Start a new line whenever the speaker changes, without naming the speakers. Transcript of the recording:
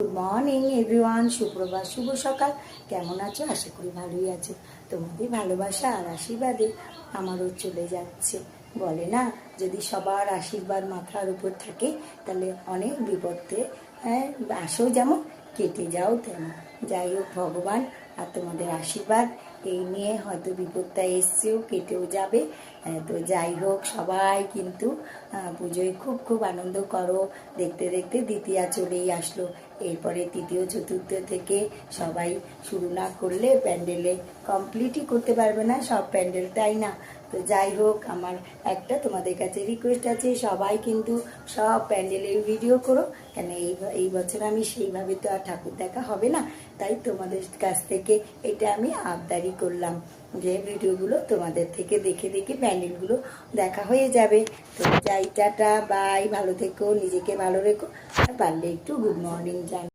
Good morning everyone, সুপ্রভাত, শুভ সকাল। কেমন আছো? আশা করি ভালোই আছো। তোমাদের ভালোবাসা আর আশীর্বাদে আমারও চলে যাচ্ছে। বলে না, যদি সবার আশীর্বাদ মাথার উপর থাকে তাহলে অনেক বিপদে আসো যেমন, কেটে যাও তেমন। যাই হোক, ভগবান আর তোমাদের আশীর্বাদ এই নিয়ে হয়তো বিপদটা এসছেও, কেটেও যাবে। তো যাই হোক, সবাই কিন্তু পুজোয় খুব খুব আনন্দ করো। দেখতে দেখতে দ্বিতীয়া চলেই আসলো। এরপরে তৃতীয় চতুর্থ থেকে সবাই শুরু না করলে প্যান্ডেলে কমপ্লিটই করতে পারবে না, সব প্যান্ডেল, তাই না? তো যাই হোক, আমার একটা তোমাদের কাছে রিকোয়েস্ট আছে, সবাই কিন্তু সব প্যান্ডেলের ভিডিও করো। কেন এই বছর আমি সেইভাবে তো আর ঠাকুর দেখা হবে না, তাই তোমাদের কাছ থেকে এটা আমি আবদারি করলাম যে ভিডিওগুলো তোমাদের থেকে দেখে দেখে প্যান্ডেলগুলো দেখা হয়ে যাবে। তো যাই, টাটা, বাই, ভালো থেকো, নিজেকে ভালো রেখো, আর পারলে একটু গুড মর্নিং জান।